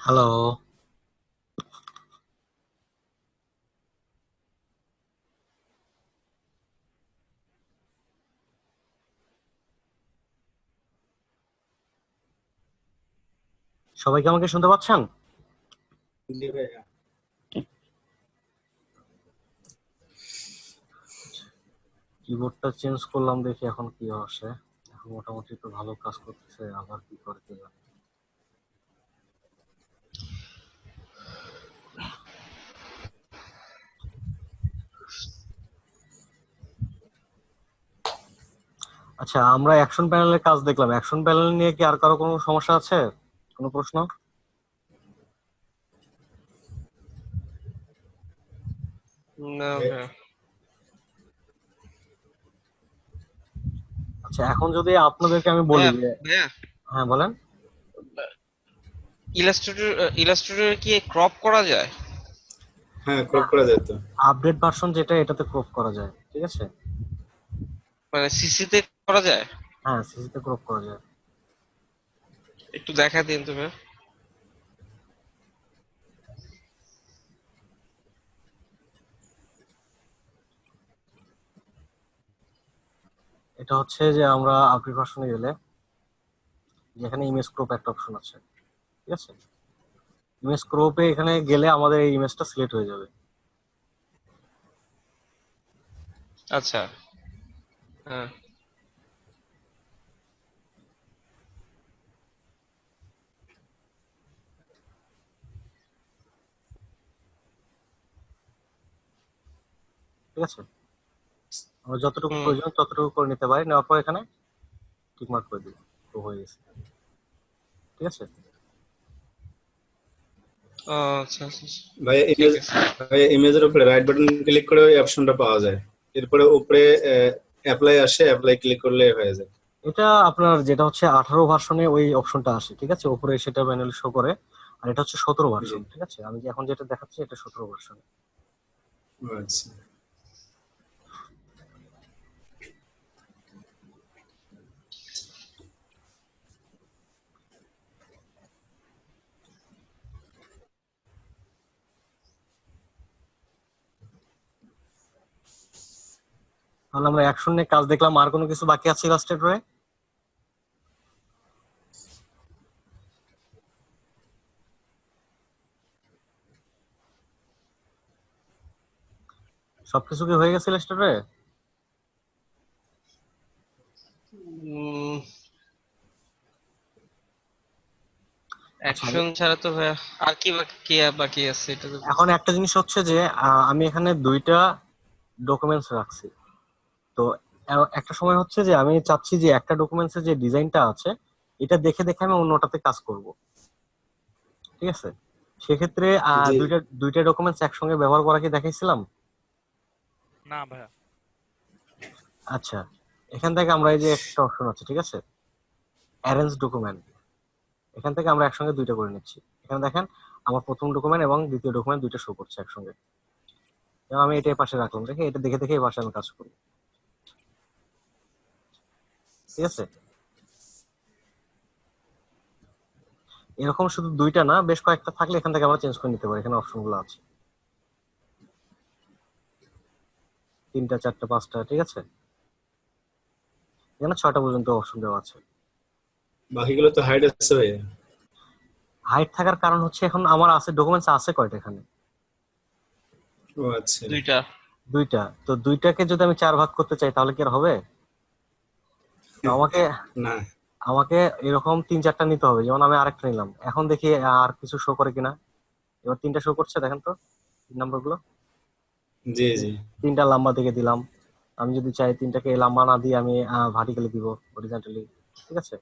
Hello. সবাই কি আমাকে শুনতে পাচ্ছেন? জি ভাইয়া। কিবোর্ডটা চেঞ্জ করলাম, দেখি এখন কি আসে। এখন মোটামুটি তো ভালো কাজ করতেছে, আবার কি করে কে জানে। আচ্ছা, আমরা অ্যাকশন প্যানেলের কাজ দেখলাম। অ্যাকশন প্যানেল নিয়ে কি আর কারো কোনো সমস্যা আছে? কোনো প্রশ্ন? না ভাই- ভাইয়া। আচ্ছা, এখন যদি আপনাদেরকে আমি বলি ভাইয়া যে, ভাইয়া হ্যাঁ বলেন। ইলাস্ট্রেটর কি ক্রপ করা যায়? হ্যাঁ, ক্রপ করা যায় তো। আপডেট ভার্সন যেটা, এটাতে ক্রপ করা যায়, ঠিক আছে। মানে সিসিতে করা যায়? হ্যাঁ, সিসিতে ক্রপ করা যায়। একটু দেখা দিন তো ভাইয়া। এটা হচ্ছে যে আমরা আপডেট ভার্সনে গেলে যেখানে ইমেজ ক্রপ একটা অপশন আছে, ঠিক আছে। ইমেজ ক্রপে এখানে গেলে আমাদের এই ইমেজটা সিলেক্ট হয়ে যাবে। আচ্ছা। হ্যাঁ। ঠিক আছে, আমরা যতটুকু হুম। প্রয়োজন ততটুকু করে নিতে পারি, নেওয়ার পর এখানে টিক মার্ক করে দিব, তো হয়ে গেছে। ঠিক আছে। ও, আচ্ছা আচ্ছা আচ্ছা। ভাইয়া ঠিক ইমেজ আছে। ভাইয়া ইমেজের উপরে রাইট বাটন ক্লিক করে ওই অপশনটা পাওয়া যায়। এরপরে উপরে অ্যাপ্লাই আসে, অ্যাপ্লাই ক্লিক করলে হয়ে যায়। এটা আপনার যেটা হচ্ছে 18 ভার্সনে ওই অপশনটা আসে, ঠিক আছে, উপরে সেটা ম্যানুয়ালি শো করে। আর এটা হচ্ছে 17 জি। ভার্সন, ঠিক আছে। আমি যে এখন যেটা দেখাচ্ছি এটা 17 ভার্সন। ও আচ্ছা। তাহলে আমরা অ্যাকশন নিয়ে কাজ দেখলাম, আর কোনো কিছু বাকি আছে ইলাস্ট্রেটরে? সবকিছু কি হয়ে গেছে ইলাস্ট্রেটরে? আচ্ছা, অ্যাকশন ছাড়া তো ভাইয়া আর কি বাকি আছে এটা তো এখন বুঝতে। একটা জিনিস হচ্ছে যে আমি এখানে দুইটা ডকুমেন্টস রাখছি। তো একটা সময় হচ্ছে যে আমি চাচ্ছি যে একটা ডকুমেন্টসের যে ডিজাইনটা আছে এটা দেখে দেখে আমি অন্যটাতে কাজ করব, ঠিক আছে। সেক্ষেত্রে জি। দুইটা দুইটা ডকুমেন্টস একসঙ্গে ব্যবহার করা কি দেখাইছিলাম? না ভাইয়া। আচ্ছা, এখান থেকে আমরা এই যে একটা অপশন আছে, ঠিক আছে, অ্যারেঞ্জ ডকুমেন্ট, এখান থেকে আমরা একসঙ্গে দুইটা করে নিচ্ছি। এখানে দেখেন, আমার প্রথম ডকুমেন্ট এবং দ্বিতীয় ডকুমেন্ট দুইটা শো করছে একসঙ্গে। এবং আমি এটাই পাশে রাখলাম, দেখে এটা দেখে দেখে এই পাশে আমি কাজ করি, ঠিক আছে। এরকম শুধু দুইটা না, বেশ কয়েকটা থাকলে এখান থেকে আমরা চেঞ্জ করে নিতে পারি, এখানে অপশন গুলো আছে, তিনটা চারটা পাঁচটা, ঠিক আছে। এখানে 6টা পর্যন্ত অপশন দেওয়া আছে। বাকিগুলো তো হাইড আছে ভাইয়া। হাইট থাকার কারণ হচ্ছে এখন আমার আছে ডকুমেন্টস আছে কয়টা এখানে? ও আচ্ছা। দুইটা। দুইটা। তো দুইটাকে যদি আমি চার ভাগ করতে চাই তাহলে কি আর হবে? তো আমাকে না। আমাকে এরকম তিন চারটা নিতে হবে। যেমন আমি আরেকটা নিলাম, এখন দেখি আর কিছু শো করে কিনা। এবার তিনটা শো করছে, দেখেন তো নাম্বার গুলো। জি জি। তিনটা লম্বা দিকে দিলাম। আমি যদি চাই তিনটাকে লম্বা না দিয়ে আমি ভার্টিক্যালি দিব, হরিজন্টালি, ঠিক আছে।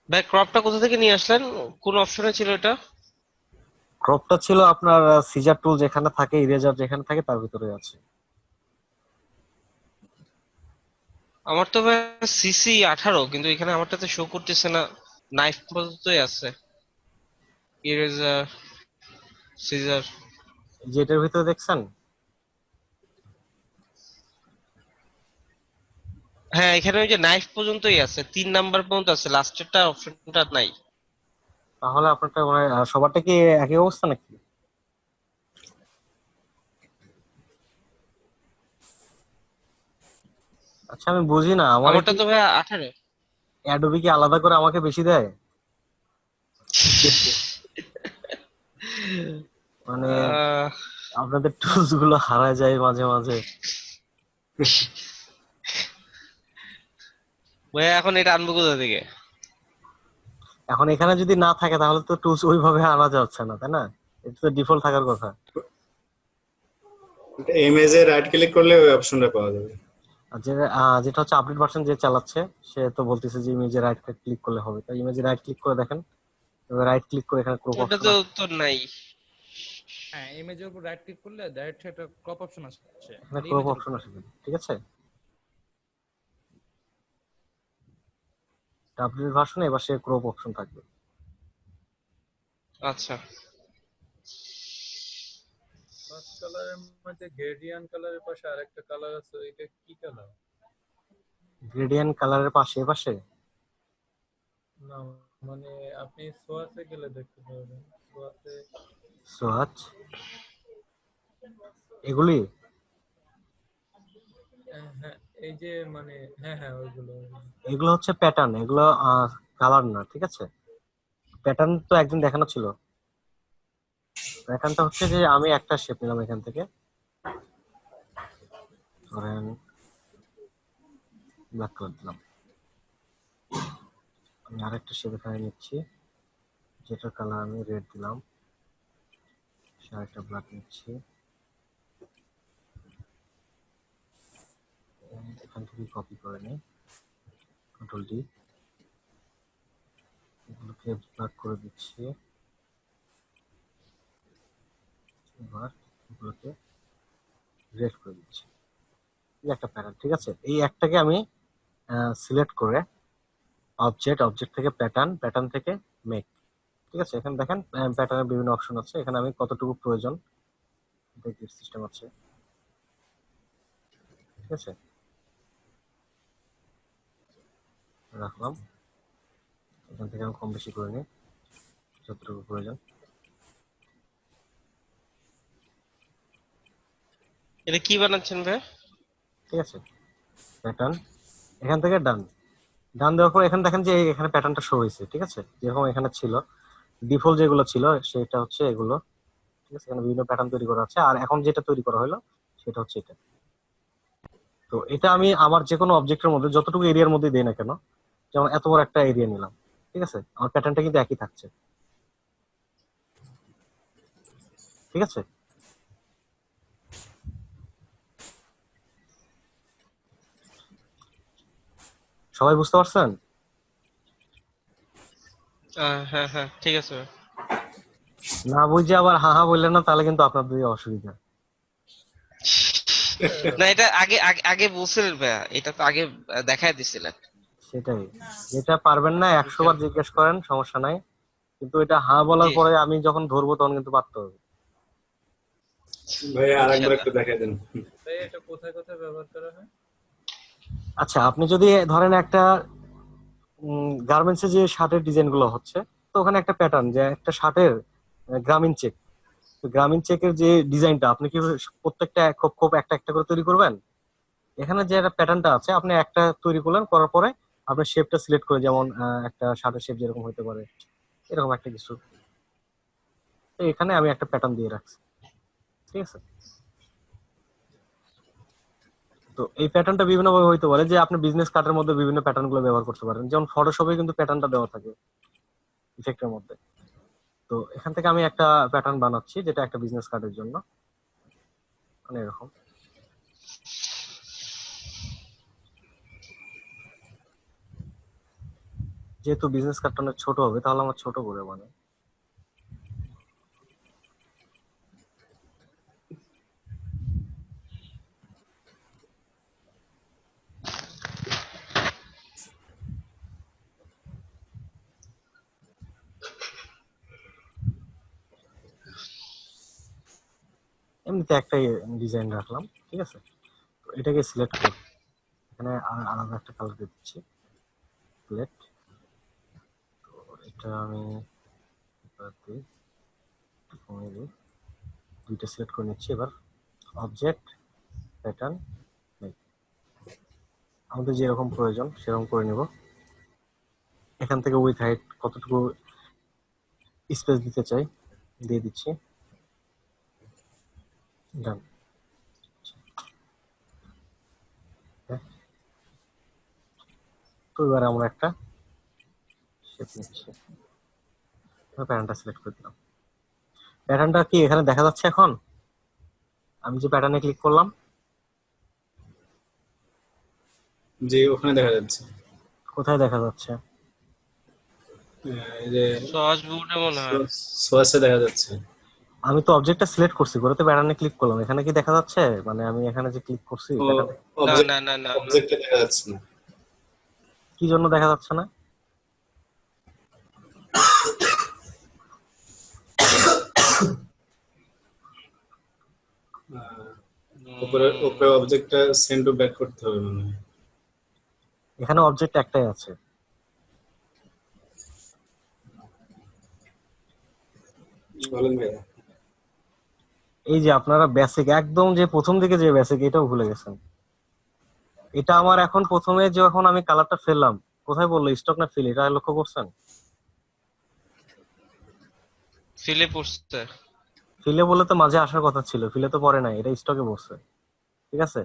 ভাই ক্রপটা কোথা থেকে নিয়ে আসলেন? কোন অপশনে ছিল এটা? ক্রপটা ছিল আপনার সিজার টুল যেখানে থাকে, ইরেজার যেখানে থাকে তার ভিতরে আছে। আমার তো সিসি 18, কিন্তু এখানে আমারটাতে শো করতেছে না। নাইফ পর্যন্তই আছে, ইরেজার, সিজার। যেটার ভিতরে দেখছেন, হ্যাঁ, এখানে ওই যে নাইফ পর্যন্তই আছে, 3 নাম্বার পর্যন্ত আছে, লাস্টেরটা অপশনটা নাই। তাহলে আপনারটা মানে সবারটা কি একই অবস্থা নাকি? আচ্ছা আমি বুঝি না, আমার আমারটা কি তো 18। অ্যাডোবি কি আলাদা করে আমাকে বেশি দেয়? মানে আহ, আপনাদের টুলস গুলো হারায় যায় মাঝে মাঝে। ভাইয়া এখন এটা আনবো কোথা থেকে? এখন এখানে যদি না থাকে তাহলে তো টুলস ওইভাবে আনা যাচ্ছে না, তাই না? এটা তো ডিফল্ট থাকার কথা। ইমেজে রাইট ক্লিক করলে ওই অপশনটা পাওয়া যাবে। আর যেটা হচ্ছে আপডেট ভার্সন যে চালাচ্ছে, সে তো বলতেছে যে ইমেজে রাইট ক্লিক করলে হবে, তাই ইমেজে রাইট ক্লিক করে দেখেন। এবার রাইট ক্লিক করে এখানে ক্রপ ওটা অপশন তো আছে, তো নাই। হ্যাঁ, ইমেজের উপর রাইট ক্লিক করলে ডাইরেক্ট একটা ক্রপ অপশন আসছে এখানে খালি ক্রপ ইমেজের অপশন উপরে। আছে, ঠিক আছে? আপডেট ভার্সনে এবার সে ক্রপ অপশন থাকবে। আচ্ছা, ফার্স্ট কালারের মধ্যে গ্রেডিয়ান্ট কালারের পাশে আরেকটা কালার আছে, এটা কি কালার? গ্রেডিয়েন্ট কালারের পাশে এপাশে না, মানে আপনি সোয়াসে গেলে দেখতে পারবেন। সোয়াসে সোয়াচ এগুলি হ্যাঁ, এই যে মানে হ্যাঁ হ্যাঁ ওইগুলো। এগুলো হচ্ছে প্যাটার্ন, এগুলো কালার না, ঠিক আছে? প্যাটার্ন তো একদিন দেখানো ছিল। প্যাটার্নটা হচ্ছে যে আমি একটা শেপ নিলাম এখান থেকে, ধরেন ব্ল্যাক কালার দিলাম। আমি আরেকটা শেপ এখানে নিচ্ছি, যেটার কালার আমি রেড দিলাম। আরেকটা ব্ল্যাক নিচ্ছি, এখান থেকে কপি করে নিই, কন্ট্রোল ডি, এগুলোকে ব্ল্যাক করে দিচ্ছি। এবার এগুলোকে রেড করে দিচ্ছি। এই একটা প্যাটার্ন, ঠিক আছে? এই একটাকে আমি সিলেক্ট করে অবজেক্ট থেকে প্যাটার্ন, প্যাটার্ন থেকে মেক, ঠিক আছে? এখানে দেখেন প্যাটার্নের বিভিন্ন অপশন আছে, এখানে আমি কতটুকু প্রয়োজন সিস্টেম আছে, ঠিক আছে? রাখলাম, এখান থেকে আমি কম বেশি করে নিই যতটুকু প্রয়োজন। এটা কি বানাচ্ছেন ভাই? ঠিক আছে, প্যাটার্ন, এখান থেকে ডান, ডান দেওয়ার পর এখানে দেখেন যে এখানে প্যাটার্নটা শো হয়েছে, ঠিক আছে? যেরকম এখানে ছিল ডিফল্ট যেগুলো ছিল সেটা হচ্ছে এগুলো, ঠিক আছে? এখানে বিভিন্ন প্যাটার্ন তৈরি করা আছে, আর এখন যেটা তৈরি করা হলো সেটা হচ্ছে এটা। তো এটা আমি আমার যে কোনো অবজেক্টের মধ্যে যতটুকু এরিয়ার মধ্যে দিই না কেন, যেমন এত বড় একটা এরিয়া নিলাম, ঠিক আছে? আমার প্যাটার্নটা কিন্তু একই থাকছে, ঠিক আছে? সবাই বুঝতে পারছেন? হ্যাঁ হ্যাঁ, ঠিক আছে ভাই। না বুঝে আবার হা হা বললেন না, তাহলে কিন্তু আপনাদের অসুবিধা। না, এটা আগে আগে আগে বলছিলেন ভাইয়া, এটা তো আগে দেখায় দিছিলেন। সেটাই, যেটা পারবেন না 100 বার জিজ্ঞেস করেন, সমস্যা নাই। কিন্তু এটা হা বলার জি, পরে আমি যখন ধরবো তখন কিন্তু পারতে হবে। ভাই আরেকবার ইনশাল্লাহ। একটু দেখাই দেন। তাই এটা কোথায় কোথায় ব্যবহার করা হয়? আচ্ছা আপনি যদি ধরেন একটা গার্মেন্টসে যে শার্টের ডিজাইন গুলো হচ্ছে, তো ওখানে একটা প্যাটার্ন যে একটা শার্টের গ্রামীণ চেক, তো গ্রামীণ চেকের যে ডিজাইনটা আপনি কি প্রত্যেকটা খোপ খোপ একটা একটা করে তৈরি করবেন? এখানে যে একটা প্যাটার্নটা আছে আপনি একটা তৈরি করলেন, করার পরে আপনি শেপটা সিলেক্ট করে, যেমন একটা শার্টের শেপ যেরকম হতে পারে এরকম একটা কিছু, তো এখানে আমি একটা প্যাটার্ন দিয়ে রাখছি, ঠিক আছে? তো এই প্যাটার্নটা বিভিন্ন ভাবে হইতে পারে, যে আপনি বিজনেস কার্ডের মধ্যে বিভিন্ন প্যাটার্ন গুলো ব্যবহার করতে পারেন, যেমন ফটোশপে কিন্তু প্যাটার্নটা দেওয়া থাকে ইফেক্টের মধ্যে। তো এখান থেকে আমি একটা প্যাটার্ন বানাচ্ছি যেটা একটা বিজনেস কার্ডের জন্য, মানে এরকম। যেহেতু বিজনেস কার্ডটা অনেক ছোট হবে, তাহলে আমার ছোট করে বানাই। এমনিতে একটাই ডিজাইন রাখলাম, ঠিক আছে। তো এটাকে সিলেক্ট করব, এখানে আলাদা একটা কালার দিয়ে দিচ্ছি প্লেট। তো এটা আমি কমিয়ে দিই, দুইটা সিলেক্ট করে নিচ্ছি। এবার অবজেক্ট, প্যাটার্ন, আমাদের যেরকম প্রয়োজন সেরকম করে নিব। এখান থেকে উইথ হাইট কতটুকু স্পেস দিতে চাই দিয়ে দিচ্ছি, ডান। তো এবার আমরা একটা শেপ নিচ্ছি, প্যাটার্নটা সিলেক্ট করে দিলাম। প্যাটার্নটা কি এখানে দেখা যাচ্ছে এখন? আমি যে প্যাটার্নে ক্লিক করলাম, যে ওখানে দেখা যাচ্ছে কোথায় দেখা যাচ্ছে? এই যে সহজ বোর্ডে মনে হয়। সোয়াসে দেখা যাচ্ছে। আমি তো অবজেক্টটা সিলেক্ট করছি, করে তো প্যাটার্নে ক্লিক করলাম, এখানে কি দেখা যাচ্ছে? মানে আমি এখানে যে ক্লিক করছি ও প্যাটার্নে, না অবজেক্ট না না না না। অবজেক্টে দেখা যাচ্ছে না। কি জন্য দেখা যাচ্ছে না? উপরে উপরে অবজেক্টটা সেন্ড টু ব্যাক করতে হবে মনে হয়। এখানে অবজেক্ট একটাই আছে। বলেন ভাইয়া। এই যে আপনারা বেসিক একদম যে প্রথম দিকে যে বেসিক, এটাও ভুলে গেছেন। এটা আমার এখন প্রথমে যখন আমি কালারটা ফেললাম, কোথায় বললো স্টক না ফিল, এটা লক্ষ্য করছেন? ফিলে পড়ছে। ফিলে বলে তো মাঝে আসার কথা ছিল, ফিলে তো পরে নাই, এটা স্টকে বসছে, ঠিক আছে।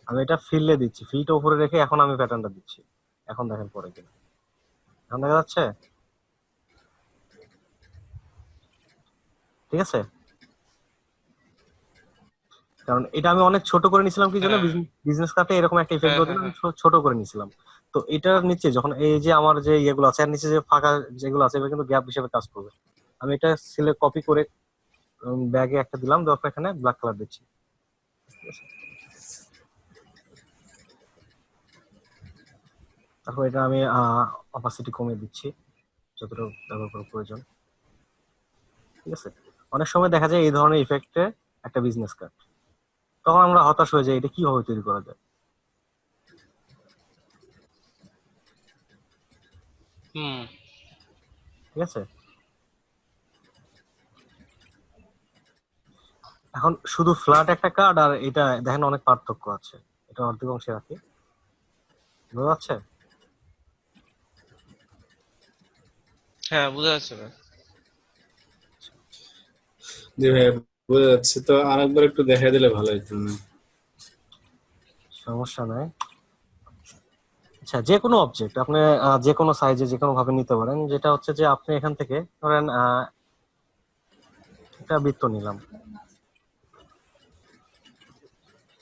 আমি এটা ফিলে দিচ্ছি, ফিলটা উপরে রেখে এখন আমি প্যাটার্নটা দিচ্ছি। এখন দেখেন পরে কিনা, এখন দেখা যাচ্ছে, ঠিক আছে। কারণ এটা আমি অনেক ছোট করে নিছিলাম, কি জন্য? হ্যাঁ বিজনেস কার্ডে এরকম একটা ইফেক্ট হ্যাঁ দেওয়ার হ্যাঁ জন্য আমি হ্যাঁ। ছোট করে নিছিলাম। তো এটার নিচে যখন এই যে আমার যে ইয়েগুলো আছে, এর নিচে যে ফাঁকা যেগুলো আছে, এগুলো কিন্তু গ্যাপ হিসেবে কাজ করবে। আমি এটা সিলেক্ট কপি করে ব্যাগে একটা দিলাম, দেওয়ার পর এখানে ব্ল্যাক কালার দিচ্ছি, ঠিক আছে। তারপর এটা আমি অপাসিটি কমিয়ে দিচ্ছি যতটুকু ব্যবহার করার প্রয়োজন, ঠিক আছে। অনেক সময় দেখা যায় এই ধরনের ইফেক্টে একটা বিজনেস কার্ড, তখন আমরা হতাশ হয়ে যাই, এটা কিভাবে তৈরি করা যায়, হুম। ঠিক আছে। এখন শুধু ফ্ল্যাট একটা কার্ড আর এটা দেখেন অনেক পার্থক্য আছে। এটা অর্ধেক অংশে রাখি, বোঝা যাচ্ছে? হ্যাঁ বোঝা যাচ্ছে না। জি ভাইয়া বোঝা যাচ্ছে। তো আরেকবার একটু দেখাই দিলে ভালো হতো না? সমস্যা নাই। আচ্ছা, যে কোনো অবজেক্ট আপনি যে কোনো সাইজে যে কোনো ভাবে নিতে পারেন। যেটা হচ্ছে যে আপনি এখান থেকে ধরেন একটা বৃত্ত নিলাম,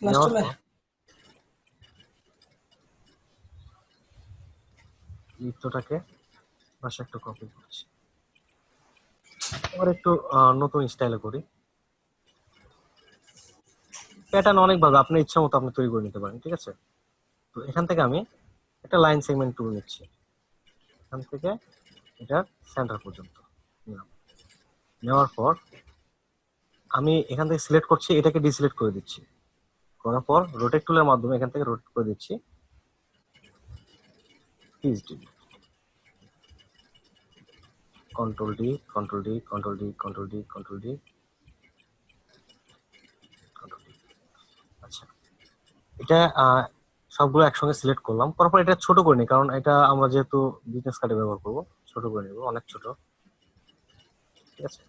নেওয়ার পর বৃত্তটাকে পাশে একটু কপি করছি, আবার একটু নতুন স্টাইলে করি। প্যাটার্ন অনেকভাবে আপনার ইচ্ছা মতো আপনি তৈরি করে নিতে পারেন, ঠিক আছে। তো এখান থেকে আমি একটা লাইন সেগমেন্ট টুল নিচ্ছি, এখান থেকে এটা সেন্টার পর্যন্ত নিলাম। নেওয়ার পর আমি এখান থেকে সিলেক্ট করছি, এটাকে ডিসিলেক্ট করে দিচ্ছি। করার পর রোটেট টুলের মাধ্যমে এখান থেকে রোটেট করে দিচ্ছি, control D, control D, control D, control D, control D, control D. আচ্ছা, এটা সবগুলো একসঙ্গে সিলেক্ট করলাম, করার পর এটা ছোট করে নিই, কারণ এটা আমরা যেহেতু বিজনেস কার্ডে ব্যবহার করবো, ছোট করে নিব, অনেক ছোট, ঠিক আছে।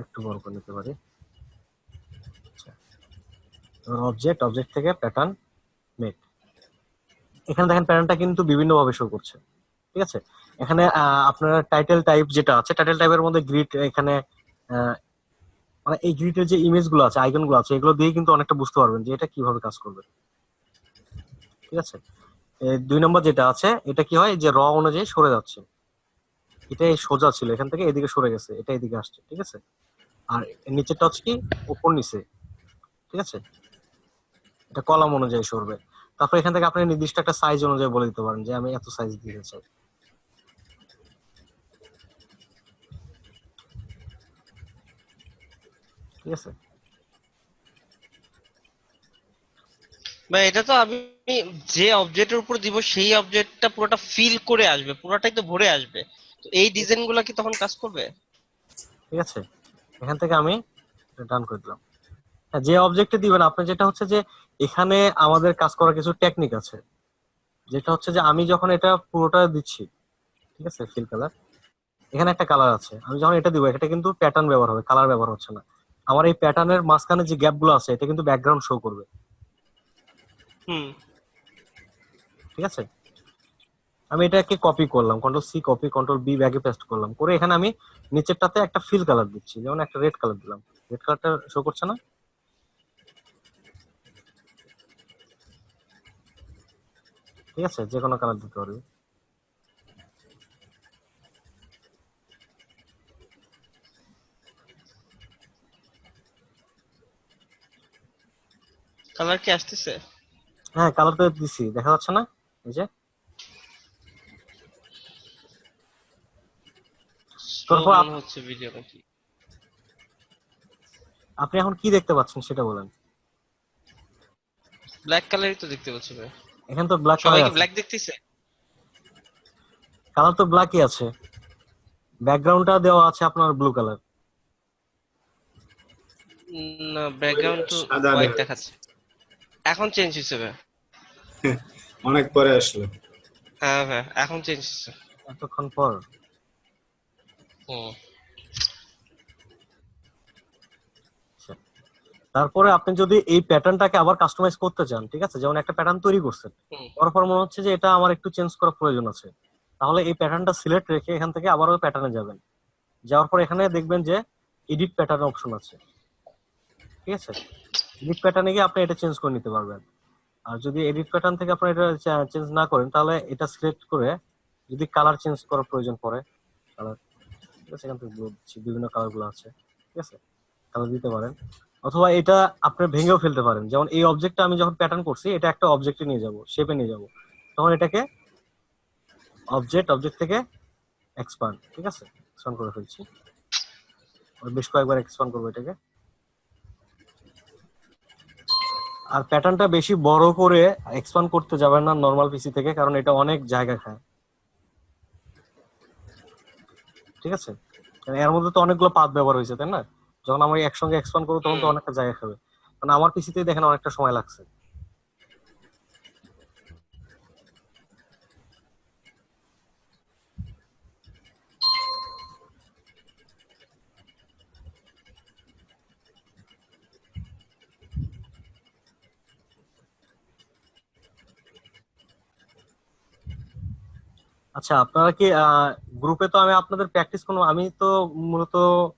একটু বড় করে নিতে পারি। আচ্ছা, এবার অবজেক্ট, অবজেক্ট থেকে প্যাটার্ন মেক। এখানে দেখেন প্যাটার্নটা কিন্তু বিভিন্ন ভাবে শো করছে, ঠিক আছে। এখানে আপনার টাইটেল টাইপ যেটা আছে, টাইটেল টাইপের মধ্যে গ্রিড, এখানে আহ, মানে এই গ্রিডের যে ইমেজ গুলো আছে, আইকন গুলো আছে, এগুলো দিয়ে কিন্তু অনেকটা বুঝতে পারবেন যে এটা কিভাবে কাজ করবে, ঠিক আছে। 2 নম্বর যেটা আছে, এটা কি হয় যে র অনুযায়ী সরে যাচ্ছে, এটা এই সোজা ছিল, এখান থেকে এদিকে সরে গেছে, এটা এদিকে আসছে, ঠিক আছে। আর নিচেরটা হচ্ছে কি উপর নিচে, ঠিক আছে, এটা কলাম অনুযায়ী সরবে। তারপর এখান থেকে আপনি নির্দিষ্ট একটা সাইজ অনুযায়ী বলে দিতে পারেন যে আমি এত সাইজ দিতে চাই। ঠিক আছে। বা এটা তো আমি যে অবজেক্টের উপর দিব সেই অবজেক্টটা পুরোটা ফিল করে আসবে, পুরোটাই তো ভরে আসবে। তো এই ডিজাইন গুলা কি তখন কাজ করবে? ঠিক আছে, এখান থেকে আমি ডান করে দিলাম। হ্যাঁ, যে অবজেক্টে দিবেন আপনি, যেটা হচ্ছে যে এখানে আমাদের কাজ করার কিছু টেকনিক আছে, যেটা হচ্ছে যে আমি যখন এটা পুরোটা দিচ্ছি, ঠিক আছে, ফিল কালার, এখানে একটা কালার আছে, আমি যখন এটা দিব এটা কিন্তু প্যাটার্ন ব্যবহার হবে, কালার ব্যবহার হচ্ছে না। আমার এই প্যাটার্নের মাঝখানে যে গ্যাপ গুলো আছে এটা কিন্তু ব্যাকগ্রাউন্ড শো করবে। হুম। ঠিক আছে, আমি এটাকে কপি করলাম, control C copy, control V ব্যাগে পেস্ট করলাম, করে এখানে আমি নিচেরটাতে একটা ফিল কালার দিচ্ছি, যেমন একটা রেড কালার দিলাম। রেড কালারটা শো করছে না? ঠিক আছে, যে কোনো কালার দিতে পারবি। কালার কি আসতেছে? হ্যাঁ, কালার তো দিছি, দেখা যাচ্ছে না? এই যে স্লো তারপর মনে হচ্ছে ভিডিও নাকি? আপনি এখন কি দেখতে পাচ্ছেন সেটা বলেন। ব্ল্যাক কালারই তো দেখতে পাচ্ছি ভাই। এখানে তো ব্ল্যাক সবাই কালার কি আছে, ব্ল্যাক দেখতেছে? কালার তো ব্ল্যাকই আছে, ব্যাকগ্রাউন্ডটা দেওয়া আছে আপনার ব্লু কালার। না, ব্যাকগ্রাউন্ড তো সাদা হোয়াইট দেখা দেখাচ্ছে। এখন চেঞ্জ হয়েছে ভাই। অনেক পরে আসলো। হ্যাঁ ভাই, এখন চেঞ্জ হয়েছে। এতক্ষণ পর। হুম। আচ্ছা, তারপরে আপনি যদি এই প্যাটার্নটাকে আবার কাস্টমাইজ করতে চান, ঠিক আছে, যেমন একটা প্যাটার্ন তৈরি করছেন, হুম। তারপর মনে হচ্ছে যে এটা আমার একটু চেঞ্জ করার প্রয়োজন আছে, তাহলে এই প্যাটার্নটা সিলেক্ট রেখে এখান থেকে আবারও প্যাটার্নে যাবেন। যাওয়ার পর এখানে দেখবেন যে এডিট প্যাটার্ন অপশন আছে, ঠিক আছে, এডিট প্যাটার্নে গিয়ে আপনি এটা চেঞ্জ করে নিতে পারবেন। আর যদি এডিট প্যাটার্ন থেকে আপনি এটা চেঞ্জ না করেন, তাহলে এটা সিলেক্ট করে যদি কালার চেঞ্জ করার প্রয়োজন পড়ে, কালার, ঠিক আছে, এখান থেকে দিচ্ছি, বিভিন্ন কালার গুলো আছে, ঠিক আছে, কালার দিতে পারেন। অথবা এটা আপনি ভেঙেও ফেলতে পারেন, যেমন এই অবজেক্টটা আমি যখন প্যাটার্ন করছি এটা একটা অবজেক্টে নিয়ে যাব, শেপে নিয়ে যাব, তখন এটাকে অবজেক্ট থেকে এক্সপান্ড, ঠিক আছে, এক্সপান্ড করে ফেলছি, বেশ কয়েকবার এক্সপান্ড করবো এটাকে। আর প্যাটার্নটা বেশি বড় করে এক্সপান্ড করতে যাবেন না নরমাল পিসি থেকে, কারণ এটা অনেক জায়গা খায়, ঠিক আছে, কারণ এর মধ্যে তো অনেকগুলো পাথ ব্যবহার হয়েছে, তাই না? যখন আমি একসঙ্গে এক্সপান্ড করবো তখন তো হুম। অনেকটা জায়গা খাবে, কারণ আমার পিসিতে দেখেন অনেকটা সময় লাগছে। আচ্ছা, আপনারা কি গ্রুপে, তো আমি আপনাদের প্র্যাকটিস কোনো, আমি তো মূলত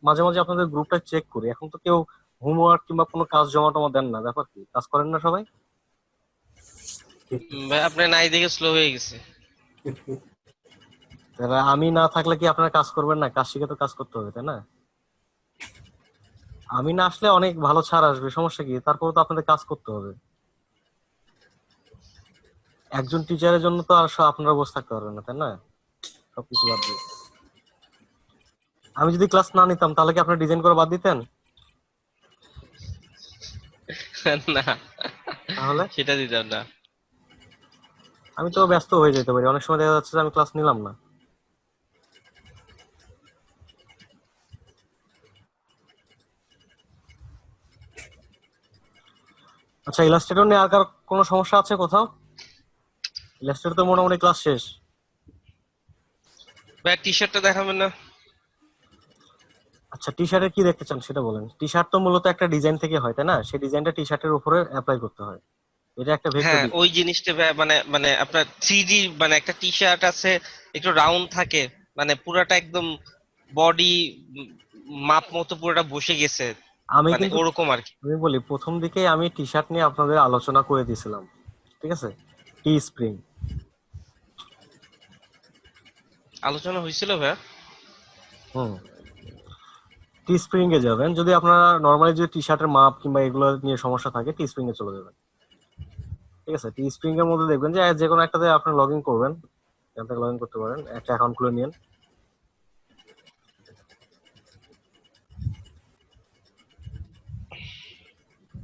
মাঝে মাঝে আপনাদের গ্রুপটা চেক করি, এখন তো কেউ হোমওয়ার্ক কিংবা কোনো কাজ জমা টমা দেন না, ব্যাপার কি, কাজ করেন না সবাই? ভাই আপনার নাই দেখে স্লো হয়ে গেছে। তাহলে আমি না থাকলে কি আপনারা কাজ করবেন না? কাজ শিখে তো কাজ করতে হবে, তাই না? আমি না আসলে অনেক ভালো ছাড় আসবে, সমস্যা কি, তারপরে তো আপনাদের কাজ করতে হবে। একজন টিচারের জন্য তো আর আপনারা বসে থাকতে পারবেন না, তাই না? সবকিছু বাদ দিয়ে আমি যদি ক্লাস না নিতাম তাহলে কি আপনারা ডিজাইন করে বাদ দিতেন? না, তাহলে সেটা দিতাম না। আমি তো ব্যস্ত হয়ে যেতে পারি, অনেক সময় দেখা যাচ্ছে যে আমি ক্লাস নিলাম না। আচ্ছা, ইলাস্ট্রেটর নিয়ে আর কার কোনো সমস্যা আছে কোথাও? ইলাস্ট্রেটর তো মোটামুটি ক্লাস শেষ। ভাই টি শার্টটা দেখাবেন না? আচ্ছা, টি শার্টের কি দেখতে চান সেটা বলেন। টি শার্ট তো মূলত একটা ডিজাইন থেকে হয়, তাই না? সেই ডিজাইনটা টি শার্টের উপরে অ্যাপ্লাই করতে হয়, এটা একটা ভেক্টর হ্যাঁ, ডিজাইন। ওই জিনিসটা ভাই, মানে মানে আপনার 3D, মানে একটা টি শার্ট আছে একটু রাউন্ড থাকে, মানে পুরাটা একদম বডি মাপ মতো পুরোটা বসে গেছে, আমি মানে কিন্তু, ওরকম আর কি। আমি বলি, প্রথম দিকে আমি টি শার্ট নিয়ে আপনাদের আলোচনা করে দিয়েছিলাম, ঠিক আছে, টি স্প্রিং। আলোচনা হয়েছিল ভাই? হুম, টি স্প্রিং এ যাবেন যদি আপনারা নরমালি যদি টি শার্টের মাপ কিংবা এগুলো নিয়ে সমস্যা থাকে, টি স্প্রিং এ চলে যাবেন, ঠিক আছে। টি স্প্রিং এর মধ্যে দেখবেন যে যে কোনো একটাতে আপনি লগ ইন করবেন, এখান থেকে লগ ইন করতে পারেন, একটা অ্যাকাউন্ট খুলে নিন।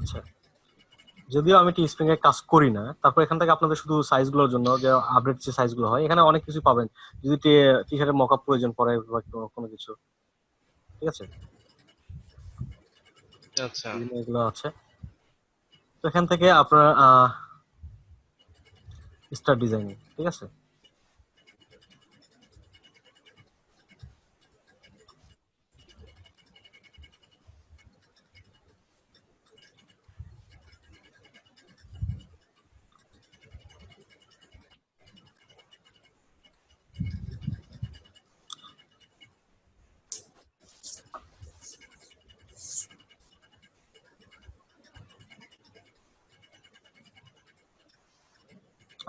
আচ্ছা, যদিও আমি টি স্প্রিং এ কাজ করি না, তারপর এখান থেকে আপনাদের শুধু সাইজগুলোর জন্য যে আপডেট যে সাইজগুলো হয় এখানে অনেক কিছু পাবেন। যদি টি শার্টের মকআপ প্রয়োজন পড়ে বা কোনো কিছু, ঠিক আছে, আচ্ছা বিভিন্ন এগুলো আছে। তো এখান থেকে আপনার স্টার ডিজাইনিং, ঠিক আছে।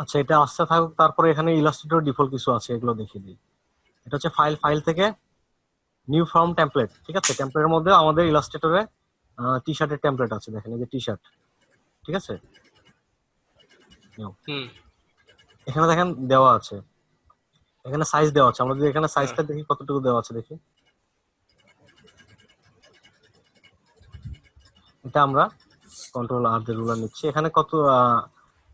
আচ্ছা, এটা আসতে থাকুক, তারপরে এখানে ইলাস্ট্রেটর ডিফল্ট কিছু আছে, এগুলো দেখিয়ে দিই। এটা হচ্ছে ফাইল থেকে নিউ ফর্ম টেমপ্লেট, ঠিক আছে। টেমপ্লেটের মধ্যে আমাদের ইলাস্ট্রেটরে টি শার্টের টেমপ্লেট আছে, দেখেন এই যে টি শার্ট, ঠিক আছে। হুম এখানে দেখেন দেওয়া আছে, এখানে সাইজ দেওয়া আছে। আমরা যদি এখানে হ্যাঁ সাইজটা দেখি কতটুকু দেওয়া আছে দেখি। এটা আমরা কন্ট্রোল আর দিয়ে রুলার নিচ্ছি। এখানে কত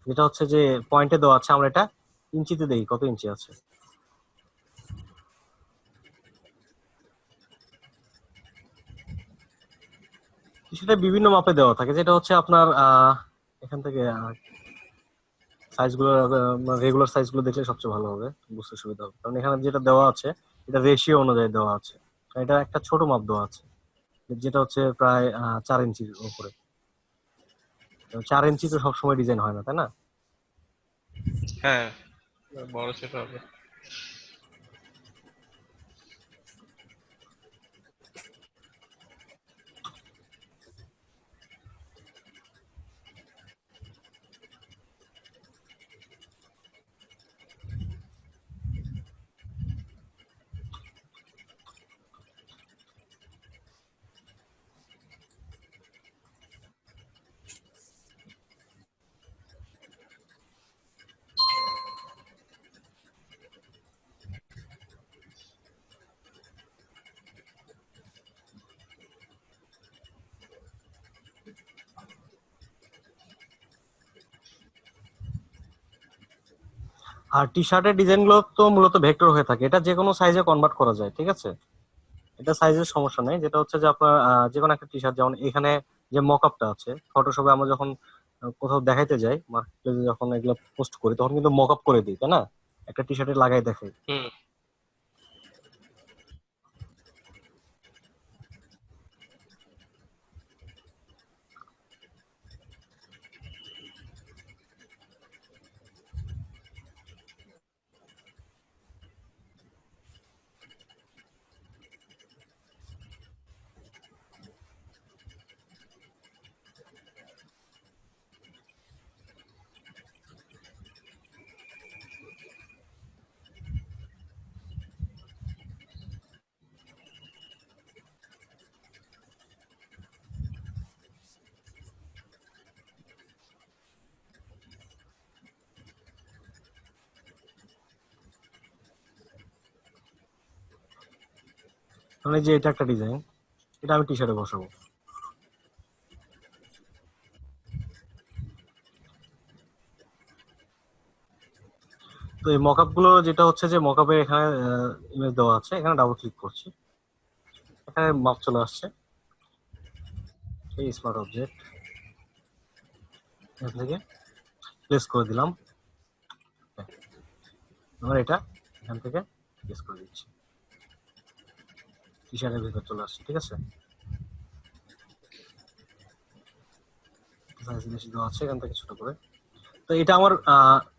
যেটা হচ্ছে যে পয়েন্টে দেওয়া আছে, আমরা এটা ইঞ্চিতে দেখি কত ইঞ্চি আছে। সেটা বিভিন্ন মাপে দেওয়া থাকে, যেটা হচ্ছে আপনার এখান থেকে সাইজগুলো রেগুলার সাইজগুলো দেখলে সবচেয়ে ভালো হবে, বুঝতে সুবিধা হবে। কারণ এখানে যেটা দেওয়া আছে এটা রেশিও অনুযায়ী দেওয়া আছে। এটা একটা ছোট মাপ দেওয়া আছে, যেটা হচ্ছে প্রায় 4 ইঞ্চির উপরে। 4 ইঞ্চি তো সবসময় ডিজাইন হয় না, তাই না? হ্যাঁ, বড় ছোট হবে। আর টি শার্টের ডিজাইন গুলো তো মূলত ভেক্টর হয়ে থাকে, এটা যে কোনো সাইজে কনভার্ট করা যায়, ঠিক আছে। এটা সাইজের সমস্যা নেই। যেটা হচ্ছে যে আপনার যে কোনো একটা টি শার্ট, যেমন এখানে যে মকআপটা আছে ফটোশপে, আমরা যখন কোথাও দেখাইতে যাই, মার্কেট প্লেসে যখন এগুলো পোস্ট করি, তখন কিন্তু মকআপ করে দিই, তাই না? একটা টি শার্টে লাগাই দেখাই। হুম মানে যে এটা একটা ডিজাইন, এটা আমি টি শার্টে বসাবো। তো এই মকআপ গুলো যেটা হচ্ছে যে মকআপে এখানে ইমেজ দেওয়া আছে, এখানে ডাবল ক্লিক করছি, এখানে মাপ চলে আসছে। এই স্মার্ট অবজেক্ট এখান থেকে প্লেস করে দিলাম। আমরা এটা এখান থেকে প্লেস করে দিচ্ছি, টি শার্টের ভিতর চলে আসছে, ঠিক আছে। সাইজ বেশি দেওয়া আছে, এখান থেকে ছোট করে। তো এটা আমার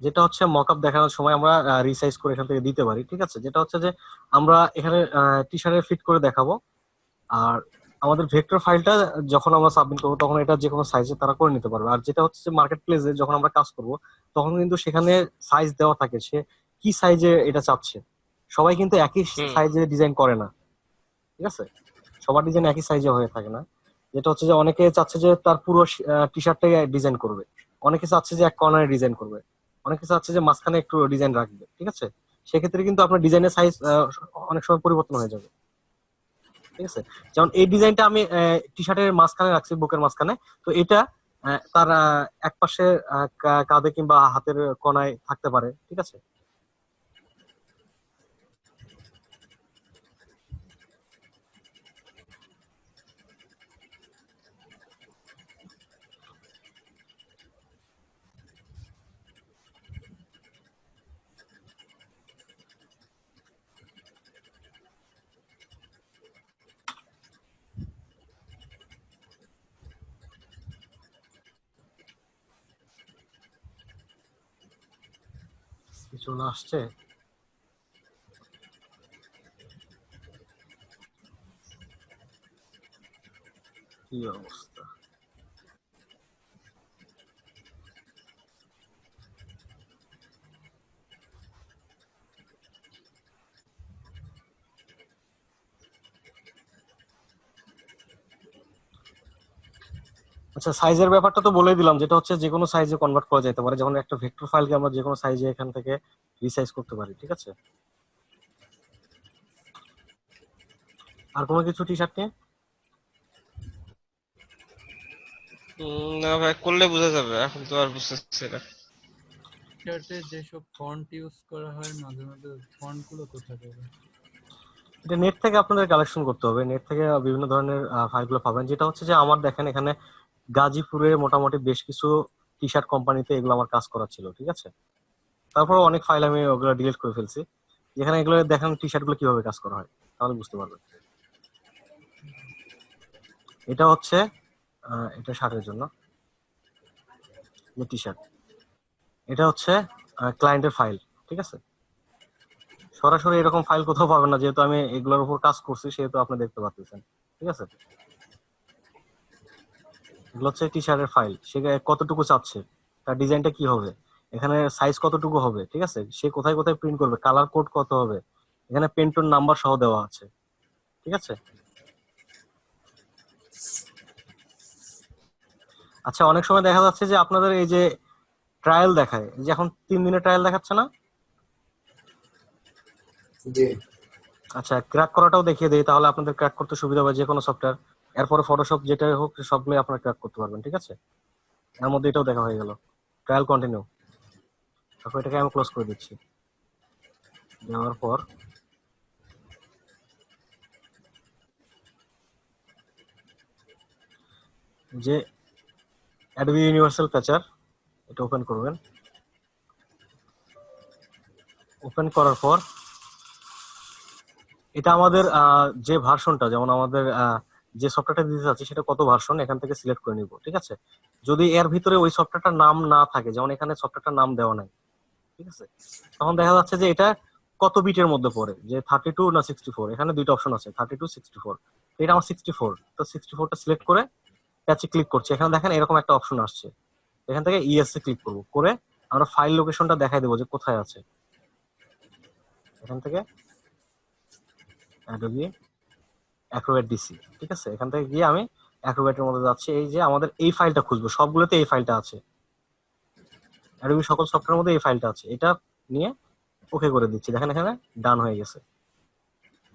যেটা হচ্ছে মকআপ দেখানোর সময় আমরা রিসাইজ করে এখান থেকে দিতে পারি, ঠিক আছে। যেটা হচ্ছে যে আমরা এখানে টি শার্টে ফিট করে দেখাবো, আর আমাদের ভেক্টর ফাইলটা যখন আমরা সাবমিট করবো তখন এটা যে কোনো সাইজে তারা করে নিতে পারবে। আর যেটা হচ্ছে যে মার্কেট প্লেসে যখন আমরা কাজ করব, তখন কিন্তু সেখানে সাইজ দেওয়া থাকে, সে কি সাইজে এটা চাচ্ছে। সবাই কিন্তু একই হুম সাইজে ডিজাইন করে না, ঠিক আছে। সবার ডিজাইন একই সাইজে হয়ে থাকে না। যেটা হচ্ছে যে অনেকে চাচ্ছে যে তার পুরো টি শার্টটাই ডিজাইন করবে, অনেকে চাচ্ছে যে এক কর্নারে ডিজাইন করবে, অনেকে চাচ্ছে যে মাঝখানে একটু ডিজাইন রাখবে, ঠিক আছে। সেক্ষেত্রে কিন্তু আপনার ডিজাইনের সাইজ অনেক সময় পরিবর্তন হয়ে যাবে। ঠিক আছে। যেমন এই ডিজাইনটা আমি টি শার্টের মাঝখানে রাখছি, বুকের মাঝখানে। তো এটা তার এক পাশে কাঁধে কিংবা হাতের কোনায় থাকতে পারে, ঠিক আছে। চলে আসছে। কি অবস্থা! আচ্ছা, সাইজের ব্যাপারটা তো বলেই দিলাম, যেটা হচ্ছে যে কোনো সাইজে কনভার্ট করা যেতে পারে। যেমন একটা ভেক্টর ফাইলকে আমরা যে কোনো সাইজে এখান থেকে রিসাইজ করতে পারি, ঠিক আছে। আর কোনো কিছু টি শার্ট নিয়ে? না ভাই, করলে বোঝা যাবে, এখন তো আর বুঝতেছি না। শার্টে যেসব ফন্ট ইউজ করা হয় মাঝে মাঝে, ফন্ট গুলো কোথায় পাবে? এটা নেট থেকে আপনাদের কালেকশন করতে হবে। নেট থেকে বিভিন্ন ধরনের ফাইলগুলো পাবেন। যেটা হচ্ছে যে আমার দেখেন এখানে গাজীপুরে মোটামুটি বেশ কিছু টি শার্ট কোম্পানিতে এগুলো আমার কাজ করা ছিল, ঠিক আছে। তারপরে অনেক ফাইল আমি ওগুলো ডিলিট করে ফেলছি। যেখানে এগুলো দেখেন টি শার্ট গুলো কিভাবে কাজ করা হয়, তাহলে বুঝতে পারবেন। এটা হচ্ছে এটা শার্টের জন্য টি শার্ট। এটা হচ্ছে ক্লায়েন্টের ফাইল, ঠিক আছে। সরাসরি এরকম ফাইল কোথাও পাবেন না, যেহেতু আমি এগুলোর উপর কাজ করছি, সেহেতু আপনি দেখতে পাচ্ছেন, ঠিক আছে। এগুলো হচ্ছে টি শার্টের ফাইল। সে কতটুকু চাচ্ছে, তার ডিজাইনটা কি হবে, এখানে সাইজ কতটুকু হবে, ঠিক আছে। সে কোথায় কোথায় প্রিন্ট করবে, কালার কোড কত হবে, এখানে পেন্টন নাম্বার সহ দেওয়া আছে, ঠিক আছে। আচ্ছা, অনেক সময় দেখা যাচ্ছে যে আপনাদের এই যে ট্রায়াল দেখায়, যে এখন 3 দিনের ট্রায়াল দেখাচ্ছে না। জি। আচ্ছা, ক্র্যাক করাটাও দেখিয়ে দেই, তাহলে আপনাদের ক্র্যাক করতে সুবিধা হবে যে কোনো সফটওয়্যার। এরপরে ফটোশপ যেটা হোক সবগুলো আপনারা ক্র্যাক করতে পারবেন, ঠিক আছে। এর মধ্যে এটাও দেখা হয়ে গেল। Trial continue. তারপর এটাকে আমি ক্লোজ করে দিচ্ছি। দেওয়ার পর যে অ্যাডোবি ইউনিভার্সাল প্যাচার, এটা ওপেন করবেন। ওপেন করার পর এটা আমাদের যে ভার্সনটা, যেমন আমাদের যে সফটওয়্যারটা দিতে চাচ্ছি সেটা কত ভার্সন, এখান থেকে সিলেক্ট করে নিব, ঠিক আছে। যদি এর ভিতরে ওই সফটওয়্যারটার নাম না থাকে, যেমন এখানে সফটওয়্যারটার নাম দেওয়া নাই, ঠিক আছে, তখন দেখা যাচ্ছে যে এটা কত বিটের মধ্যে পড়ে, যে 32 না 64। এখানে দুইটা অপশন আছে, 32 64। এটা আমার 64, তো 64টা সিলেক্ট করে প্যাচে ক্লিক করছি। এখানে দেখেন এরকম একটা অপশন আসছে, এখান থেকে ইএসএ ক্লিক করব, করে আমরা ফাইল লোকেশনটা দেখাই দেবো যে কোথায় আছে। এখান থেকে অ্যাডোবি অ্যাক্রোব্যাট ডিসি, ঠিক আছে। এখান থেকে গিয়ে আমি অ্যাক্রোব্যাটের মধ্যে যাচ্ছি, এই যে আমাদের এই ফাইলটা খুঁজবো, সবগুলোতে এই ফাইলটা আছে, অ্যাডোবি সকল সফটওয়্যারের মধ্যে এই ফাইলটা আছে। এটা নিয়ে ওকে করে দিচ্ছি, দেখেন এখানে ডান হয়ে গেছে,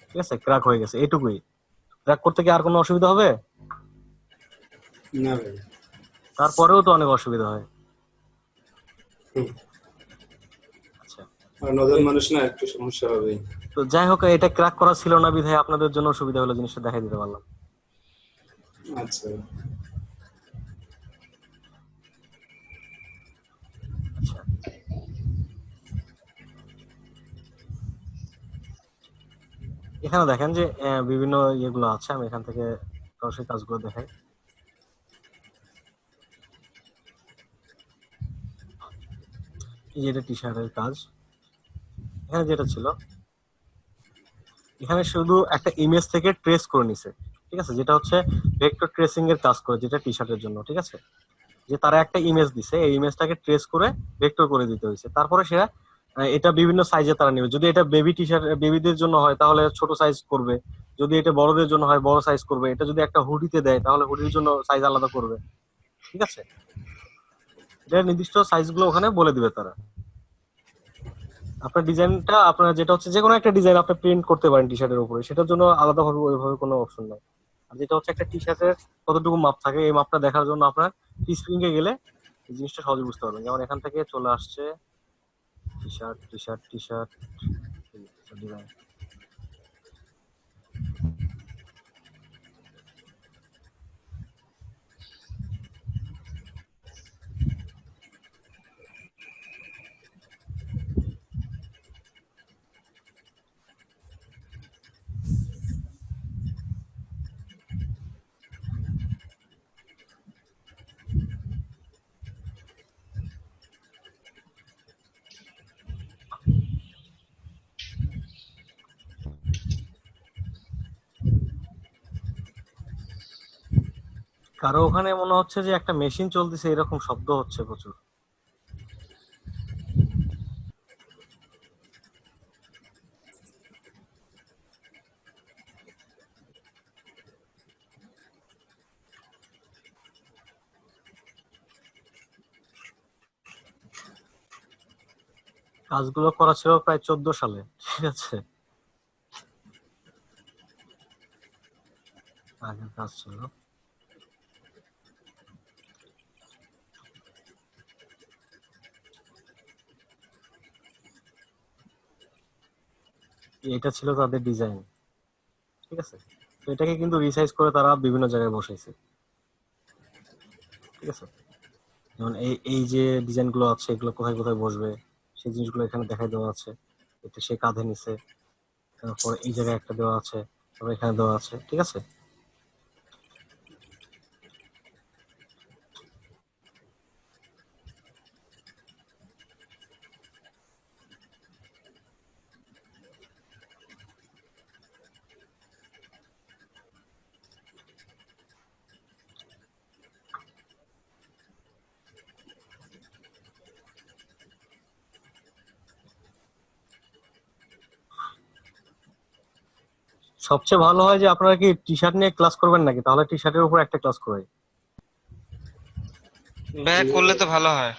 ঠিক আছে, ক্র্যাক হয়ে গেছে। এটুকুই। ক্র্যাক করতে কি আর কোনো অসুবিধা হবে? না ভাই। তারপরেও তো অনেক অসুবিধা হয়। হুম। আচ্ছা, আর নতুন মানুষ না, একটু সমস্যা হবে। তো যাই হোক, এটা ক্র্যাক করা ছিল না বিধায় আপনাদের জন্য সুবিধা হলো, জিনিসটা দেখাই দিতে পারলাম। আচ্ছা। আচ্ছা, এখানে দেখেন যে বিভিন্ন ইয়েগুলো আছে, আমি এখান থেকে সরাসরি কাজগুলো দেখাই। এই যে এটা টি শার্টের কাজ, এখানে যেটা ছিল, এখানে শুধু একটা ইমেজ থেকে ট্রেস করে নিছে, ঠিক আছে, যেটা হচ্ছে ভেক্টর ট্রেসিং এর কাজ করে, যেটা টি শার্টের জন্য, ঠিক আছে। যে তারা একটা ইমেজ দিছে, এই ইমেজটাকে ট্রেস করে ভেক্টর করে দিতে হয়েছে। তারপরে সেটা এটা বিভিন্ন সাইজে তারা নেবে। যদি এটা বেবি টি শার্ট, বেবিদের জন্য হয় তাহলে ছোট সাইজ করবে, যদি এটা বড়দের জন্য হয় বড় সাইজ করবে, এটা যদি একটা হুডিতে দেয় তাহলে হুডির জন্য সাইজ আলাদা করবে, ঠিক আছে। এটা নির্দিষ্ট সাইজগুলো ওখানে বলে দিবে তারা। আপনার ডিজাইনটা আপনার যেটা হচ্ছে যে কোনো একটা ডিজাইন আপনি প্রিন্ট করতে পারেন টি শার্টের উপরে, সেটার জন্য আলাদাভাবে ওইভাবে কোনো অপশন নাই। আর যেটা হচ্ছে একটা টি শার্টের কতটুকু মাপ থাকে এই মাপটা দেখার জন্য আপনার টি স্প্রিং এ গেলে এই জিনিসটা সহজে বুঝতে পারবেন। যেমন এখান থেকে চলে আসছে T shirt T shirt T shirt design. কারো ওখানে মনে হচ্ছে যে একটা মেশিন চলতেছে, এরকম শব্দ হচ্ছে প্রচুর। কাজগুলো করা ছিল প্রায় 14 সালে, ঠিক আছে, আগের কাজ ছিল। এটা ছিল তাদের ডিজাইন, ঠিক আছে। তো এটাকে কিন্তু রিসাইজ করে তারা বিভিন্ন জায়গায় বসাইছে, ঠিক আছে। যেমন এই এই যে ডিজাইন গুলো আছে এগুলো কোথায় কোথায় বসবে সেই জিনিসগুলো এখানে দেখাই দেওয়া আছে। এটা সে কাঁধে নিছে, তারপর এই জায়গায় একটা দেওয়া আছে, তারপর এখানে দেওয়া আছে, ঠিক আছে। সবচেয়ে ভালো হয় যে আপনারা কি টি শার্ট নিয়ে ক্লাস করবেন নাকি, তাহলে টি শার্টের উপর একটা ক্লাস করাই। ভাইয়া করলে তো ভালো হয়।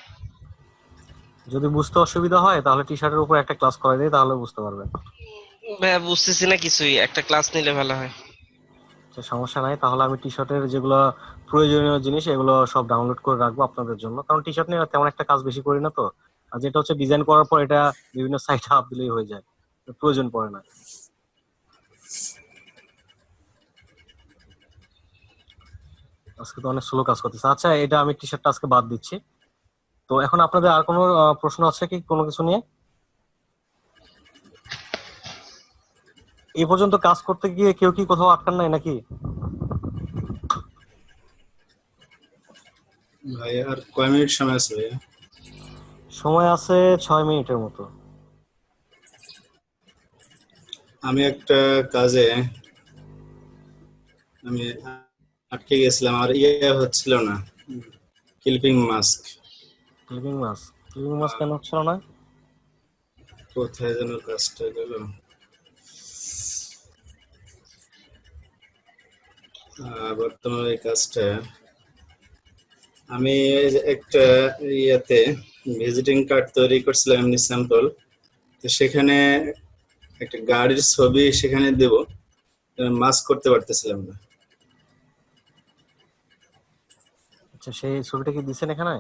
যদি বুঝতে অসুবিধা হয় তাহলে টি শার্টের উপর একটা ক্লাস করাই দিই, তাহলে বুঝতে পারবেন। ভাইয়া বুঝতেছি না কিছুই, একটা ক্লাস নিলে ভালো হয়। তো সমস্যা নাই, তাহলে আমি টি শার্টের যেগুলো প্রয়োজনীয় জিনিস এগুলো সব ডাউনলোড করে রাখবো আপনাদের জন্য, কারণ টি শার্ট নিয়ে তেমন একটা কাজ বেশি করি না তো। আর যেটা হচ্ছে ডিজাইন করার পর এটা বিভিন্ন সাইটে আপ দিলেই হয়ে যায়, প্রয়োজন পড়ে না। আজকে তো অনেক স্লো কাজ করতেছে। আচ্ছা, এটা আমি টি শার্টটা আজকে বাদ দিচ্ছি। তো এখন আপনাদের আর কোনো প্রশ্ন আছে কি কোনো কিছু নিয়ে? এই পর্যন্ত কাজ করতে গিয়ে কেউ কি কোথাও আটকান নাই নাকি? ভাই আর কয় মিনিট সময় আছে ভাইয়া? সময় আছে 6 মিনিটের মতো। আমি একটা কাজে আমি আটকে গেছিলাম, আর ইয়ে হচ্ছিল না, ক্লিপিং মাস্ক। ক্লিপিং মাছ, ক্লিপিং মাছ কেন হচ্ছিল না? কোথায় যেন কাজটা গেল? বর্তমানে এই কাজটা আমি এই যে একটা ইয়েতে ভিজিটিং কার্ড তৈরি করছিলাম এমনি স্যাম্পল, তো সেখানে একটা গাড়ির ছবি সেখানে দেব, মাস্ক করতে পারতেছিলাম না। আচ্ছা, সেই ছবিটা কি দিছেন এখানে?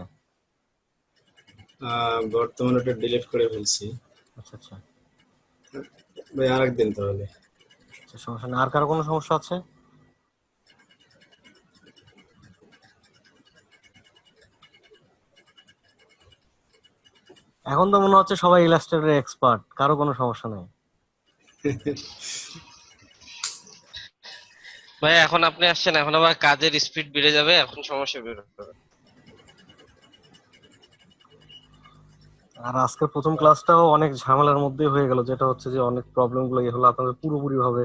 বর্তমানে ওটা ডিলিট করে ফেলছি। আচ্ছা আচ্ছা ভাই আরেকদিন তাহলে। আচ্ছা, সমস্যা নেই। আর কারো কোনো সমস্যা আছে? এখন তো মনে হচ্ছে সবাই ইলাস্ট্রেটরের এক্সপার্ট, কারো কোনো সমস্যা নেই। ভাই এখন আপনি আসছেন, এখন আবার কাজের স্পিড বেড়ে যাবে, এখন সমস্যা বের হবে। আর আজকের প্রথম ক্লাসটাও অনেক ঝামেলার মধ্যে হয়ে গেল, যেটা হচ্ছে যে অনেক প্রবলেম গুলো ইয়ে হলো আপনাদের পুরোপুরি ভাবে।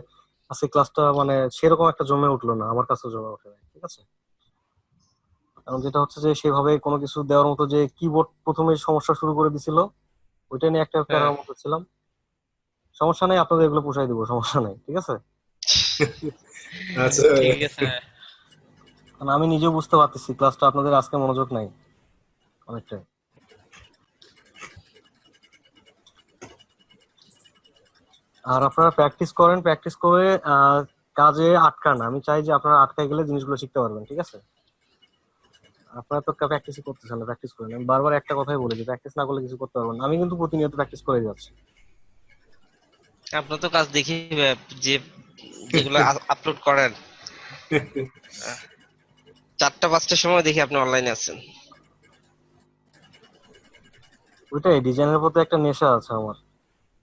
আজকে ক্লাসটা মানে সেরকম একটা জমে উঠলো না, আমার কাছে জমে ওঠে নাই, ঠিক আছে। কারণ যেটা হচ্ছে যে সেভাবে কোনো কিছু দেওয়ার মতো যে কিবোর্ড প্রথমে সমস্যা শুরু করে দিছিল, ওইটা নিয়ে একটা হ্যাঁ প্যারার মধ্যে ছিলাম। সমস্যা নেই, আপনাদের এগুলো পুষাই দিব, সমস্যা নেই, ঠিক আছে। আচ্ছা ঠিক আছে। কারণ আমি নিজেও বুঝতে পারতেছি ক্লাসটা আপনাদের আজকে মনোযোগ নাই অনেকটাই। আর আপনারা প্র্যাকটিস করেন, প্র্যাকটিস করে কাজে আটকান না। আমি চাই যে আপনারা আটকায় গেলে জিনিসগুলো শিখতে পারবেন, ঠিক আছে? আপনারা তো প্র্যাকটিসই করতেছেন না, প্র্যাকটিস করেন। আমি বারবার একটা কথাই বলি যে প্র্যাকটিস না করলে কিছু করতে পারবেন না। আমি কিন্তু প্রতিনিয়ত প্র্যাকটিস করে যাচ্ছি। আপনার তো কাজ দেখি যে যেগুলো আপলোড করেন 4টা-5টার সময় দেখি আপনি অনলাইনে আছেন। ওইটাই, ডিজাইনের প্রতি একটা নেশা আছে আমার,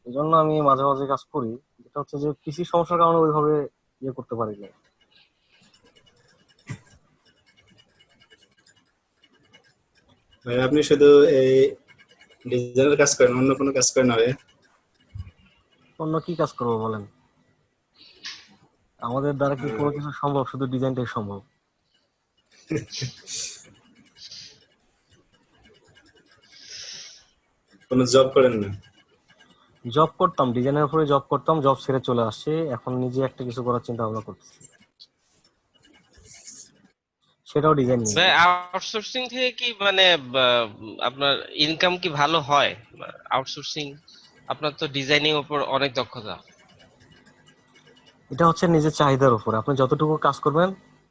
এই জন্য আমি মাঝে মাঝে কাজ করি। যেটা হচ্ছে যে পিসি সমস্যার কারণে ওইভাবে ইয়ে করতে পারি না। ভাই আপনি শুধু এই ডিজাইনের কাজ করেন, অন্য কোনো কাজ করেন না ভাই? অন্য কি কাজ করবো বলেন? আমাদের দ্বারা কি কোনো কিছু সম্ভব? শুধু ডিজাইনটাই সম্ভব। কোনো জব করেন না? জব করতাম, ডিজাইনের উপরে জব করতাম, জব ছেড়ে চলে আসছি। এখন নিজে একটা কিছু করার চিন্তা ভাবনা করতেছি, সেটাও ডিজাইন নিয়ে। ভাই আউটসোর্সিং থেকে কি মানে আপনার ইনকাম কি ভালো হয়? আউটসোর্সিং, আপনার তো ডিজাইনিং উপর অনেক দক্ষতা। এটা হচ্ছে নিজের চাহিদার উপর, আপনি যতটুকু কাজ করবেন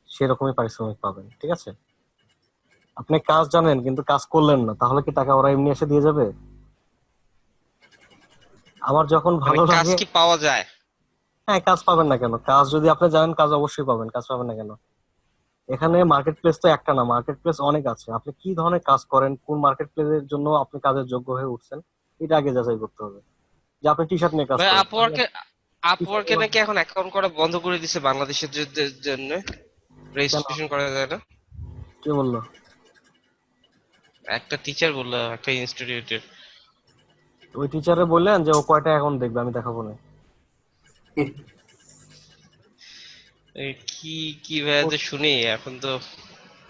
সেরকমই পারিশ্রমিক পাবেন, ঠিক আছে? আপনি কাজ জানেন কিন্তু কাজ করলেন না, তাহলে কি টাকা ওরা এমনি এসে দিয়ে যাবে? আমার যখন মানে ভালো কাজ লাগে, কি পাওয়া যায়? হ্যাঁ কাজ পাবেন না কেন? কাজ যদি আপনি জানেন কাজ অবশ্যই পাবেন, কাজ পাবেন না কেন? এখানে মার্কেট প্লেস তো একটা না, মার্কেট প্লেস অনেক আছে। আপনি কি ধরনের কাজ করেন, কোন মার্কেট প্লেসের জন্য আপনি কাজের যোগ্য হয়ে উঠছেন, এটা আগে যাচাই করতে হবে। যে আপনি টি শার্ট নিয়ে কাজ ভাই করেন, আপওয়ার্কে t-shirt আপওয়ার্কে নাকি এখন অ্যাকাউন্ট করা বন্ধ করে দিছে বাংলাদেশের জন্য, কেন? রেজিস্ট্রেশন করা যায় না। কে বললো? একটা টিচার বললো একটা ইনস্টিটিউটের। ওই টিচারে বললেন যে ও কয়টা অ্যাকাউন্ট দেখবে, আমি দেখাবো না। কি কি ভাইয়া যে শুনি এখন তো।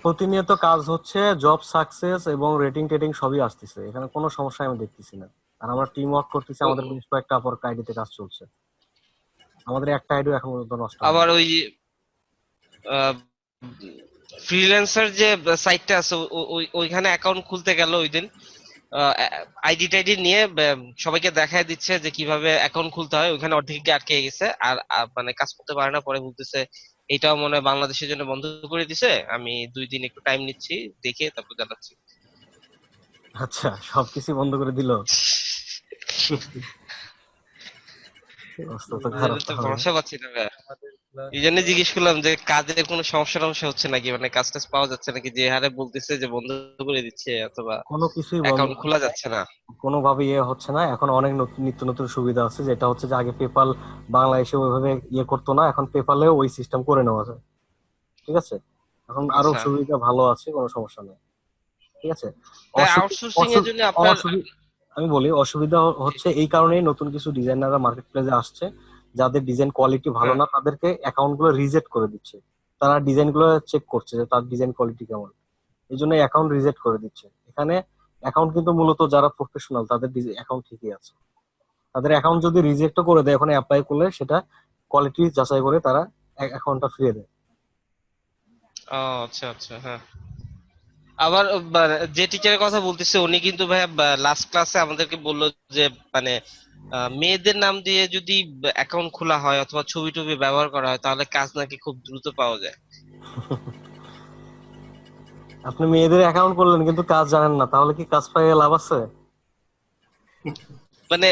প্রতিনিয়ত কাজ হচ্ছে, জব সাকসেস এবং রেটিং টেটিং সবই আসতেছে, এখানে কোনো সমস্যা আমি দেখতেছি না। আর আমরা টিম ওয়ার্ক করতেছি, ও, আমাদের বেশ কয়েকটা আপর আইডিতে কাজ চলছে, আমাদের একটা আইডিও এখন পর্যন্ত নষ্ট হয়নি। আবার ওই ফ্রিল্যান্সার যে সাইটটা আছে ওইখানে অ্যাকাউন্ট খুলতে গেল ওই দিন, আইডি টাইডি নিয়ে সবাইকে দেখায় দিচ্ছে যে কিভাবে অ্যাকাউন্ট খুলতে হয়, ওখানে অর্ধেক আটকে গেছে। আর মানে কাজ করতে পারে না, পরে বলতেছে এটাও মনে হয় বাংলাদেশের জন্য বন্ধ করে দিছে, আমি 2 দিন একটু টাইম নিচ্ছি, দেখে তারপর জানাচ্ছি। আচ্ছা, সবকিছু বন্ধ করে দিল? অবস্থা তো খারাপ এটা তো তাহলে। ভরসা পাচ্ছি না ভাইয়া। আমাদের ক্লাস এই জন্য জিজ্ঞেস করলাম যে কাজের কোনো সমস্যা টমস্যা হচ্ছে নাকি, মানে কাজ টাজ পাওয়া যাচ্ছে নাকি, যে হারে বলতেছে যে বন্ধ করে দিচ্ছে অথবা কোনো কিছুই বন্ধ অ্যাকাউন্ট হয় খোলা নাই, যাচ্ছে না। কোনোভাবে ইয়ে হচ্ছে না। এখন অনেক নতুন নিত্য নতুন সুবিধা আছে, যেটা হচ্ছে যে আগে পেপাল বাংলাদেশে ওইভাবে ইয়ে করতো না, এখন পেপালে ওই সিস্টেম করে নেওয়া যায়, ঠিক আছে? এখন আরো আচ্ছা সুবিধা ভালো আছে, কোনো সমস্যা নেই, ঠিক আছে? ভাই, অসুবিধা আউটসোর্সিং এর জন্য আপনার অসুবিধা, আমি বলি অসুবিধা হচ্ছে এই কারণেই নতুন কিছু ডিজাইনাররা মার্কেট প্লেসে আসছে, যাদের ডিজাইন কোয়ালিটি ভালো হ্যাঁ, না তাদেরকে অ্যাকাউন্ট গুলো রিজেক্ট করে দিচ্ছে। তারা ডিজাইন গুলো চেক করছে যে তার ডিজাইন কোয়ালিটি কেমন, এই জন্য অ্যাকাউন্ট রিজেক্ট করে দিচ্ছে। এখানে অ্যাকাউন্ট কিন্তু মূলত যারা প্রফেশনাল তাদের অ্যাকাউন্ট ঠিকই আছে। তাদের অ্যাকাউন্ট যদি রিজেক্টও করে দেয়, এখন অ্যাপ্লাই করলে সেটা কোয়ালিটি যাচাই করে তারা অ্যাকাউন্টটা ফিরিয়ে দেয়। ও আচ্ছা আচ্ছা, হ্যাঁ। আবার যে টিচারের কথা বলতেছে উনি কিন্তু ভাই লাস্ট ক্লাসে আমাদেরকে বললো যে মানে মেয়েদের নাম দিয়ে যদি অ্যাকাউন্ট খোলা হয় অথবা ছবি টবি ব্যবহার করা হয় তাহলে কাজ নাকি খুব দ্রুত পাওয়া যায়। আপনি মেয়েদের অ্যাকাউন্ট করলেন কিন্তু কাজ জানেন না, তাহলে কি কাজ পাইয়ে লাভ আছে? মানে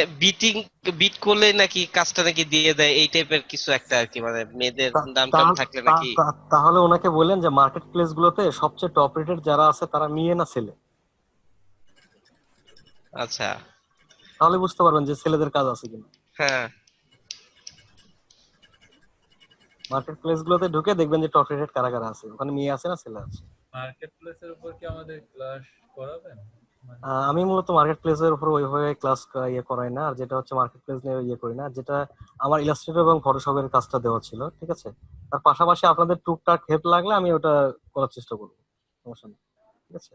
বিট করলে নাকি কাজটা নাকি দিয়ে দেয়, এই টাইপের কিছু একটা আর কি, মানে মেয়েদের তা- নাম টাম তা- থাকলে নাকি। তাহলে ওনাকে বললেন যে মার্কেট প্লেস গুলোতে সবচেয়ে টপ রেটেড যারা আছে তারা মেয়ে না ছেলে, আচ্ছা, তাহলে বুঝতে পারবেন যে ছেলেদের কাজ আছে কিনা। হ্যাঁ। মার্কেট প্লেস গুলোতে ঢুকে দেখবেন যে টপ রেটেড কারা কারা আছে, ওখানে মেয়ে আছে না ছেলে আছে। মার্কেট প্লেসের উপর কি আমাদের ক্লাস করাবেন? মানে আমি মূলত মার্কেট প্লেসের উপর ওইভাবে ক্লাস ইয়ে করাই না, আর যেটা হচ্ছে মার্কেট প্লেস নিয়ে ইয়ে করি না, যেটা আমার ইলাস্ট্রেটর এবং ফটোশপের কাজটা দেওয়া ছিল, ঠিক আছে? তার পাশাপাশি আপনাদের টুকটাক হেল্প লাগলে আমি ওটা করার চেষ্টা করবো, সমস্যা নেই, ঠিক আছে?